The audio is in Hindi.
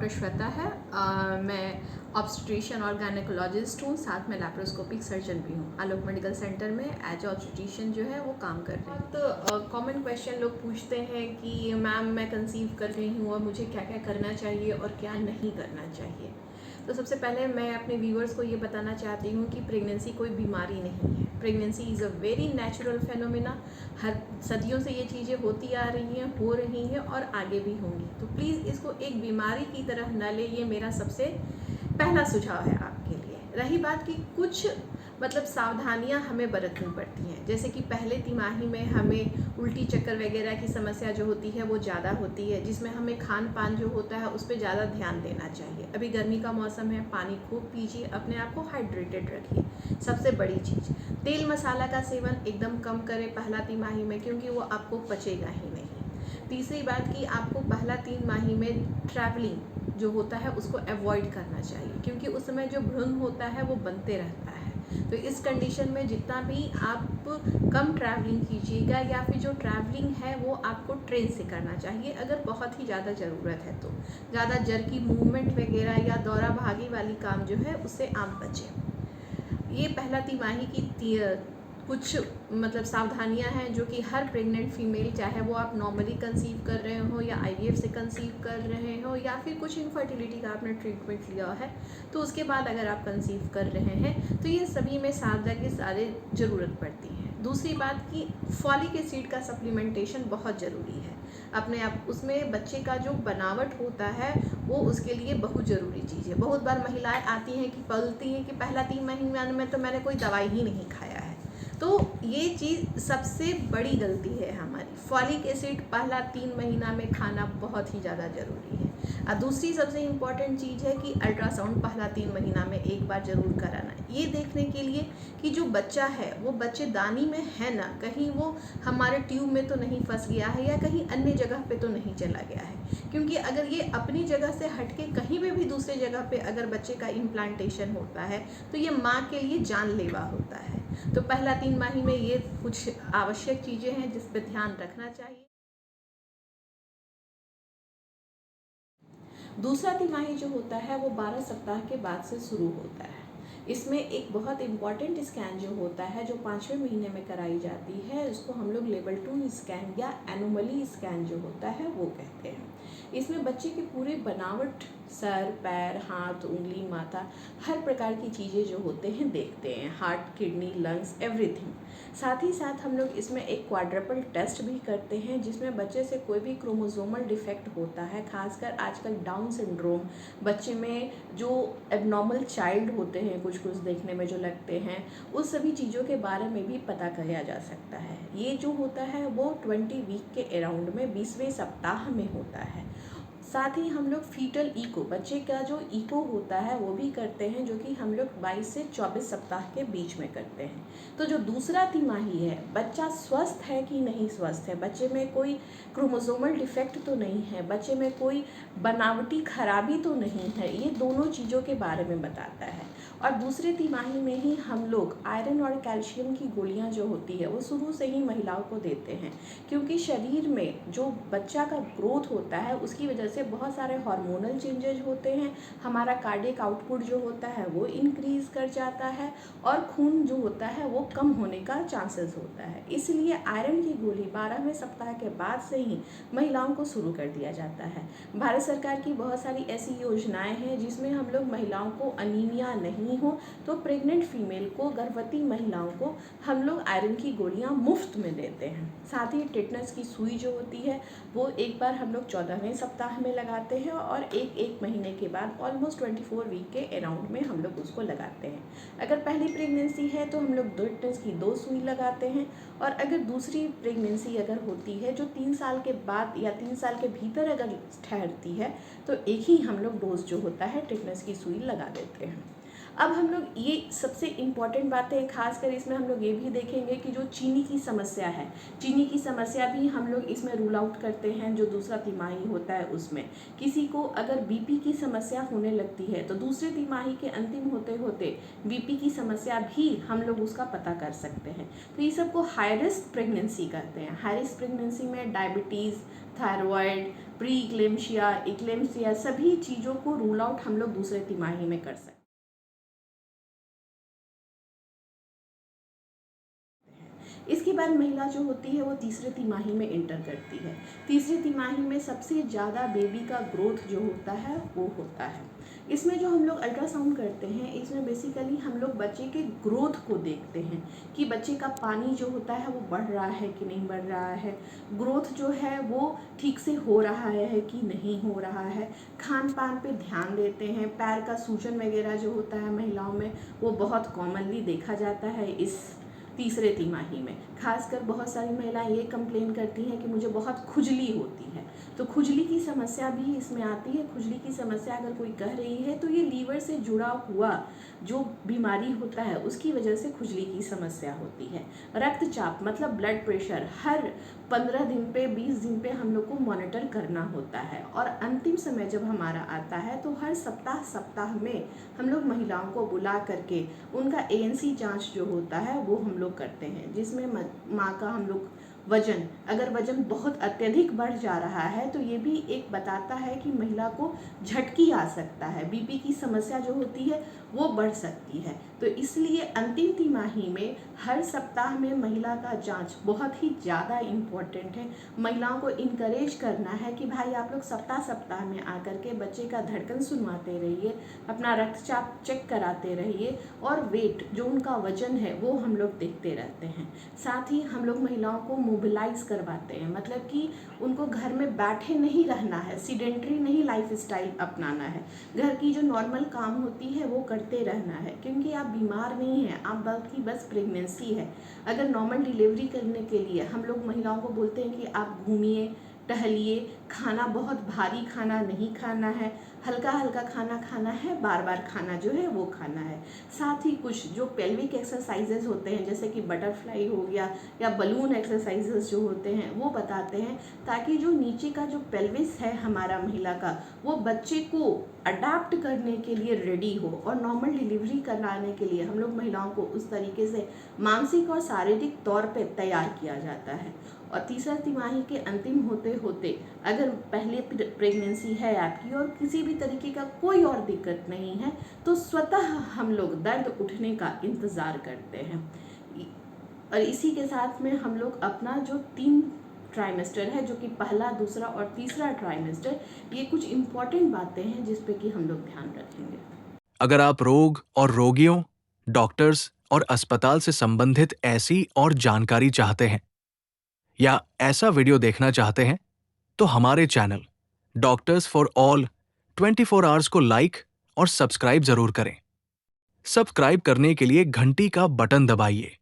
डॉक्टर श्वेता है। मैं ऑब्स्टेट्रिशियन और गायनेकोलॉजिस्ट हूँ, साथ में लैप्रोस्कोपिक सर्जन भी हूँ। आलोक मेडिकल सेंटर में एज ऑब्स्टेट्रिशियन जो है वो काम कर रही हूँ। बहुत कॉमन क्वेश्चन लोग पूछते हैं कि मैम मैं कंसीव कर रही हूँ और मुझे क्या क्या करना चाहिए और क्या नहीं करना चाहिए। तो सबसे पहले मैं अपने व्यूअर्स को ये बताना चाहती हूँ कि प्रेगनेंसी कोई बीमारी नहीं है। Pregnancy is a very natural phenomena. हर सदियों से ये चीज़ें होती आ रही हैं, हो रही हैं और आगे भी होंगी। तो प्लीज़ इसको एक बीमारी की तरह न ले, ये मेरा सबसे पहला सुझाव है आपके लिए। रही बात कि कुछ सावधानियां हमें बरतनी पड़ती हैं, जैसे कि पहले तिमाही में हमें उल्टी चक्कर वगैरह की समस्या जो होती है वो ज़्यादा होती है, जिसमें हमें खान पान जो होता है उस पर ज़्यादा ध्यान देना चाहिए। अभी गर्मी का मौसम है, पानी खूब पीजिए, अपने आप को हाइड्रेटेड रखिए। सबसे बड़ी चीज़, तेल मसाला का सेवन एकदम कम करें पहला तिमाही में, क्योंकि वो आपको पचेगा ही नहीं। तीसरी बात कि आपको पहला तिमाही में ट्रैवलिंग जो होता है उसको अवॉइड करना चाहिए, क्योंकि उस समय जो भ्रूण होता है वो बनते रहता है। तो इस कंडीशन में जितना भी आप कम ट्रैवलिंग कीजिएगा, या फिर जो ट्रैवलिंग है वो आपको ट्रेन से करना चाहिए अगर बहुत ही ज़्यादा ज़रूरत है। तो ज़्यादा जर्की मूवमेंट वगैरह या दौरा भागी वाली काम जो है उससे आप बचें। ये पहला तिमाही की कुछ सावधानियां हैं जो कि हर प्रेग्नेंट फीमेल, चाहे वो आप नॉर्मली कंसीव कर रहे हो या आईवीएफ से कंसीव कर रहे हो या फिर कुछ इनफर्टिलिटी का आपने ट्रीटमेंट लिया है, तो उसके बाद अगर आप कंसीव कर रहे हैं तो ये सभी में सारे ज़रूरत पड़ती है। दूसरी बात कि फॉलिक एसिड का सप्लीमेंटेशन बहुत ज़रूरी है। अपने आप उसमें बच्चे का जो बनावट होता है वो उसके लिए बहुत ज़रूरी चीज़ है। बहुत बार महिलाएं आती हैं कि बोलती हैं कि पहला 3 महीने में तो मैंने कोई दवाई ही नहीं खाया है। तो ये चीज़ सबसे बड़ी गलती है हमारी। फॉलिक एसिड पहला 3 महीना में खाना बहुत ही ज़्यादा ज़रूरी है। और दूसरी सबसे इम्पॉर्टेंट चीज़ है कि अल्ट्रासाउंड पहला 3 महीना में एक बार ज़रूर कराना है, ये देखने के लिए कि जो बच्चा है वो बच्चेदानी में है ना, कहीं वो हमारे ट्यूब में तो नहीं फंस गया है या कहीं अन्य जगह पे तो नहीं चला गया है। क्योंकि अगर ये अपनी जगह से हटके कहीं पे भी दूसरे जगह पे अगर बच्चे का इम्प्लांटेशन होता है तो ये माँ के लिए जानलेवा होता है। तो पहला 3 माही में ये कुछ आवश्यक चीज़ें हैं जिस पे ध्यान रखना चाहिए। दूसरा तिमाही जो होता है वो 12 सप्ताह के बाद से शुरू होता है। इसमें एक बहुत इम्पॉर्टेंट स्कैन जो होता है जो 5वें महीने में कराई जाती है, उसको हम लोग लेवल 2 स्कैन या एनोमली स्कैन जो होता है वो कहते हैं। इसमें बच्चे की पूरी बनावट, सर, पैर, हाथ, उंगली, माथा, हर प्रकार की चीज़ें जो होते हैं देखते हैं, हार्ट, किडनी, लंग्स, एवरीथिंग। साथ ही साथ हम लोग इसमें एक क्वाड्रपल टेस्ट भी करते हैं, जिसमें बच्चे से कोई भी क्रोमोसोमल डिफेक्ट होता है, खासकर आजकल डाउन सिंड्रोम बच्चे में जो एबनॉर्मल चाइल्ड होते हैं कुछ देखने में जो लगते हैं, उस सभी चीज़ों के बारे में भी पता किया जा सकता है। ये जो होता है वो 20 वीक के अराउंड में 20वें सप्ताह में होता है। साथ ही हम लोग फीटल इको, बच्चे का जो इको होता है वो भी करते हैं, जो कि हम लोग 22 से 24 सप्ताह के बीच में करते हैं। तो जो दूसरा तिमाही है, बच्चा स्वस्थ है कि नहीं स्वस्थ है, बच्चे में कोई क्रोमोसोमल डिफेक्ट तो नहीं है, बच्चे में कोई बनावटी खराबी तो नहीं है, ये दोनों चीज़ों के बारे में बताता है। और दूसरे तिमाही में ही हम लोग आयरन और कैल्शियम की गोलियां जो होती है वो शुरू से ही महिलाओं को देते हैं, क्योंकि शरीर में जो बच्चा का ग्रोथ होता है उसकी वजह से बहुत सारे हार्मोनल चेंजेज होते हैं, हमारा कार्डियक आउटपुट जो होता है वो इंक्रीज कर जाता है और खून जो होता है वो कम होने का चांसेस होता है। इसलिए आयरन की गोली 12वें सप्ताह के बाद से ही महिलाओं को शुरू कर दिया जाता है। भारत सरकार की बहुत सारी ऐसी योजनाएं हैं जिसमें हम लोग महिलाओं को अनीमिया नहीं हो तो प्रेग्नेंट फीमेल को, गर्भवती महिलाओं को हम लोग आयरन की गोलियां मुफ्त में देते हैं। साथ ही टेटनस की सुई जो होती है वो एक बार हम लोग 14वें सप्ताह में लगाते हैं और एक महीने के बाद ऑलमोस्ट 24 वीक के अराउंड में हम लोग उसको लगाते हैं। अगर पहली प्रेगनेंसी है तो हम लोग टेटनस की 2 सुई लगाते हैं, और अगर दूसरी प्रेगनेंसी अगर होती है जो 3 साल के बाद या 3 साल के भीतर अगर ठहरती है तो एक ही हम लोग डोज जो होता है टेटनस की सुई लगा देते हैं। अब हम लोग ये सबसे इम्पॉर्टेंट बात है, खासकर इसमें हम लोग ये भी देखेंगे कि जो चीनी की समस्या है, चीनी की समस्या भी हम लोग इसमें रूल आउट करते हैं। जो दूसरा तिमाही होता है उसमें किसी को अगर बीपी की समस्या होने लगती है तो दूसरे तिमाही के अंतिम होते होते बीपी की समस्या भी हम लोग उसका पता कर सकते हैं। तो ये सबको हाई रिस्क प्रेगनेंसी कहते हैं। हाई रिस्क प्रेगनेंसी में डायबिटीज़, थायराइड, प्री इक्लेम्शिया, इक्लेम्शिया, सभी चीज़ों को रूल आउट हम लोग दूसरे तिमाही में कर सकते हैं। इसके बाद महिला जो होती है वो तीसरे तिमाही में एंटर करती है। तीसरे तिमाही में सबसे ज़्यादा बेबी का ग्रोथ जो होता है वो होता है। इसमें जो हम लोग अल्ट्रासाउंड करते हैं, इसमें बेसिकली हम लोग बच्चे के ग्रोथ को देखते हैं कि बच्चे का पानी जो होता है वो बढ़ रहा है कि नहीं बढ़ रहा है, ग्रोथ जो है वो ठीक से हो रहा है कि नहीं हो रहा है। खान पान पे ध्यान देते हैं। पैर का सूजन वगैरह जो होता है महिलाओं में वो बहुत कॉमनली देखा जाता है इस तीसरे तिमाही में। खासकर बहुत सारी महिलाएं ये कंप्लेन करती हैं कि मुझे बहुत खुजली होती है, तो खुजली की समस्या भी इसमें आती है। खुजली की समस्या अगर कोई कह रही है तो ये लीवर से जुड़ा हुआ जो बीमारी होता है उसकी वजह से खुजली की समस्या होती है। रक्तचाप मतलब ब्लड प्रेशर हर 15 दिन पे 20 दिन पे हम लोग को मॉनिटर करना होता है। और अंतिम समय जब हमारा आता है तो हर सप्ताह में हम लोग महिलाओं को बुला करके उनका ANC जांच जो होता है वो हम लोग करते हैं, जिसमें माँ का हम लोग वजन, अगर वजन बहुत अत्यधिक बढ़ जा रहा है तो ये भी एक बताता है कि महिला को झटकी आ सकता है, बीपी की समस्या जो होती है वो बढ़ सकती है। तो इसलिए अंतिम तिमाही में हर सप्ताह में महिला का जांच बहुत ही ज़्यादा इम्पोर्टेंट है। महिलाओं को इनकरेज करना है कि भाई आप लोग सप्ताह में आकर के बच्चे का धड़कन सुनवाते रहिए, अपना रक्तचाप चेक कराते रहिए और वेट जो उनका वजन है वो हम लोग देखते रहते हैं। साथ ही हम लोग महिलाओं को मोबिलाइज करवाते हैं, मतलब कि उनको घर में बैठे नहीं रहना है, सीडेंट्री नहीं लाइफ स्टाइल अपनाना है, घर की जो नॉर्मल काम होती है वो करते रहना है। क्योंकि आप बीमार नहीं हैं, आप बल्कि बस प्रेगनेंसी है। अगर नॉर्मल डिलीवरी करने के लिए हम लोग महिलाओं को बोलते हैं कि आप घूमिए, टहलिए, खाना बहुत भारी खाना नहीं खाना है, हल्का हल्का खाना खाना है, बार बार खाना जो है वो खाना है। साथ ही कुछ जो पेल्विक एक्सरसाइजेज होते हैं जैसे कि बटरफ्लाई हो गया या बलून एक्सरसाइजेज जो होते हैं वो बताते हैं, ताकि जो नीचे का जो पेल्विस है हमारा महिला का वो बच्चे को अडाप्ट करने के लिए रेडी हो और नॉर्मल डिलीवरी कराने के लिए हम लोग महिलाओं को उस तरीके से मानसिक और शारीरिक तौर पे तैयार किया जाता है। और तीसरा तिमाही के अंतिम होते होते अगर पहले प्रेगनेंसी है आपकी और किसी भी तरीके का कोई और दिक्कत नहीं है तो स्वतः हम लोग दर्द उठने का इंतज़ार करते हैं। और इसी के साथ में हम लोग अपना जो 3 ट्राइमेस्टर है, जो कि पहला, दूसरा और तीसरा ट्राइमेस्टर, ये कुछ इम्पॉर्टेंट बातें हैं जिस पे कि हम लोग ध्यान रखेंगे। अगर आप रोग और रोगियों, डॉक्टर्स और अस्पताल से संबंधित ऐसी और जानकारी चाहते हैं या ऐसा वीडियो देखना चाहते हैं तो हमारे channel doctors for all 24 hours को लाइक और सब्सक्राइब जरूर करें। सब्सक्राइब करने के लिए घंटी का बटन दबाइए